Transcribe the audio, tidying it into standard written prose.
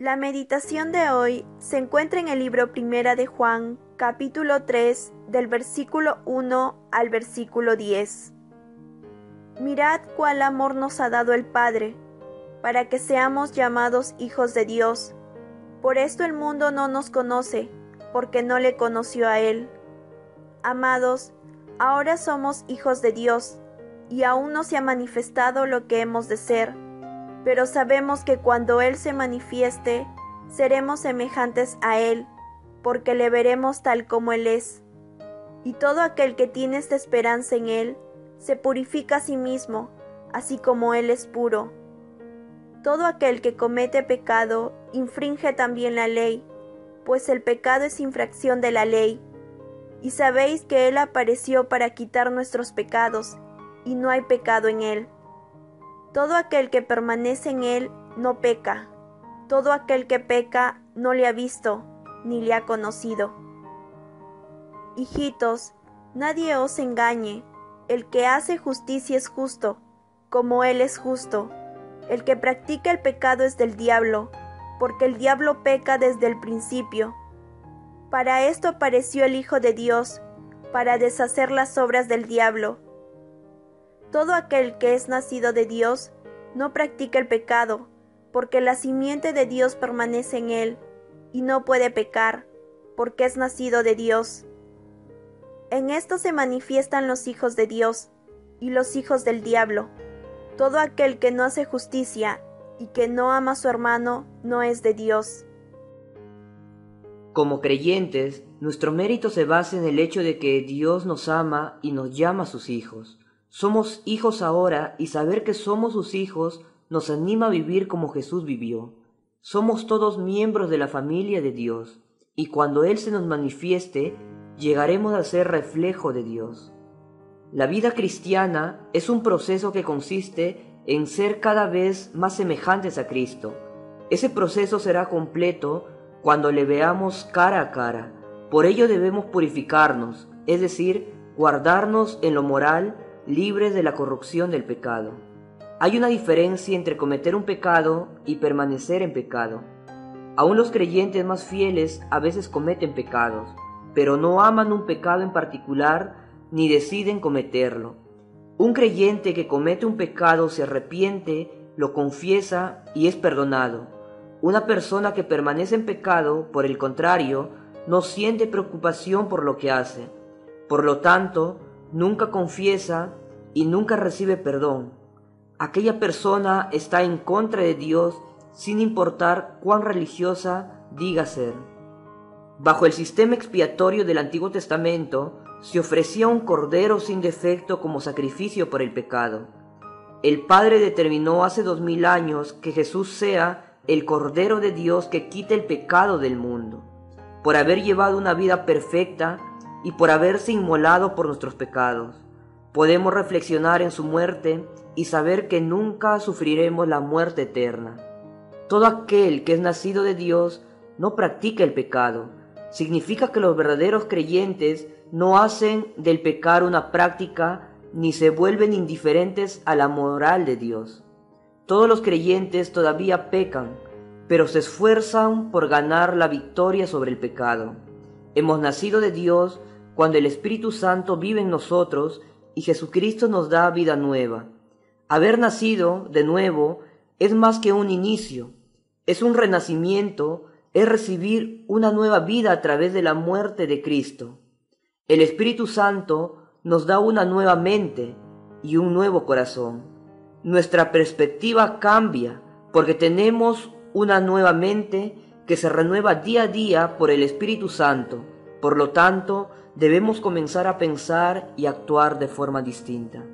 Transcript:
La meditación de hoy se encuentra en el libro Primera de Juan, capítulo 3, del versículo 1 al versículo 10. Mirad cuál amor nos ha dado el Padre, para que seamos llamados hijos de Dios. Por esto el mundo no nos conoce, porque no le conoció a Él. Amados, ahora somos hijos de Dios, y aún no se ha manifestado lo que hemos de ser. Pero sabemos que cuando Él se manifieste, seremos semejantes a Él, porque le veremos tal como Él es. Y todo aquel que tiene esta esperanza en Él, se purifica a sí mismo, así como Él es puro. Todo aquel que comete pecado, infringe también la ley, pues el pecado es infracción de la ley. Y sabéis que Él apareció para quitar nuestros pecados, y no hay pecado en Él. Todo aquel que permanece en Él no peca. Todo aquel que peca no le ha visto, ni le ha conocido. Hijitos, nadie os engañe. El que hace justicia es justo, como Él es justo. El que practica el pecado es del diablo, porque el diablo peca desde el principio. Para esto apareció el Hijo de Dios, para deshacer las obras del diablo. Todo aquel que es nacido de Dios no practica el pecado, porque la simiente de Dios permanece en él, y no puede pecar, porque es nacido de Dios. En esto se manifiestan los hijos de Dios y los hijos del diablo. Todo aquel que no hace justicia y que no ama a su hermano no es de Dios. Como creyentes, nuestro mérito se basa en el hecho de que Dios nos ama y nos llama a sus hijos. Somos hijos ahora y saber que somos sus hijos nos anima a vivir como Jesús vivió. Somos todos miembros de la familia de Dios y cuando Él se nos manifieste, llegaremos a ser reflejo de Dios. La vida cristiana es un proceso que consiste en ser cada vez más semejantes a Cristo. Ese proceso será completo cuando le veamos cara a cara. Por ello debemos purificarnos, es decir, guardarnos en lo moral, libres de la corrupción del pecado. Hay una diferencia entre cometer un pecado y permanecer en pecado. Aún los creyentes más fieles a veces cometen pecados, pero no aman un pecado en particular ni deciden cometerlo. Un creyente que comete un pecado se arrepiente, lo confiesa y es perdonado. Una persona que permanece en pecado, por el contrario, no siente preocupación por lo que hace. Por lo tanto, nunca confiesa y nunca recibe perdón. Aquella persona está en contra de Dios sin importar cuán religiosa diga ser. Bajo el sistema expiatorio del Antiguo Testamento, se ofrecía un cordero sin defecto como sacrificio por el pecado. El Padre determinó hace 2000 años que Jesús sea el Cordero de Dios que quite el pecado del mundo, por haber llevado una vida perfecta y por haberse inmolado por nuestros pecados. Podemos reflexionar en su muerte y saber que nunca sufriremos la muerte eterna. Todo aquel que es nacido de Dios no practica el pecado. Significa que los verdaderos creyentes no hacen del pecar una práctica ni se vuelven indiferentes a la moral de Dios. Todos los creyentes todavía pecan, pero se esfuerzan por ganar la victoria sobre el pecado. Hemos nacido de Dios cuando el Espíritu Santo vive en nosotros y Jesucristo nos da vida nueva. Haber nacido de nuevo es más que un inicio, es un renacimiento, es recibir una nueva vida a través de la muerte de Cristo. El Espíritu Santo nos da una nueva mente y un nuevo corazón. Nuestra perspectiva cambia porque tenemos una nueva mente que se renueva día a día por el Espíritu Santo. Por lo tanto, debemos comenzar a pensar y actuar de forma distinta.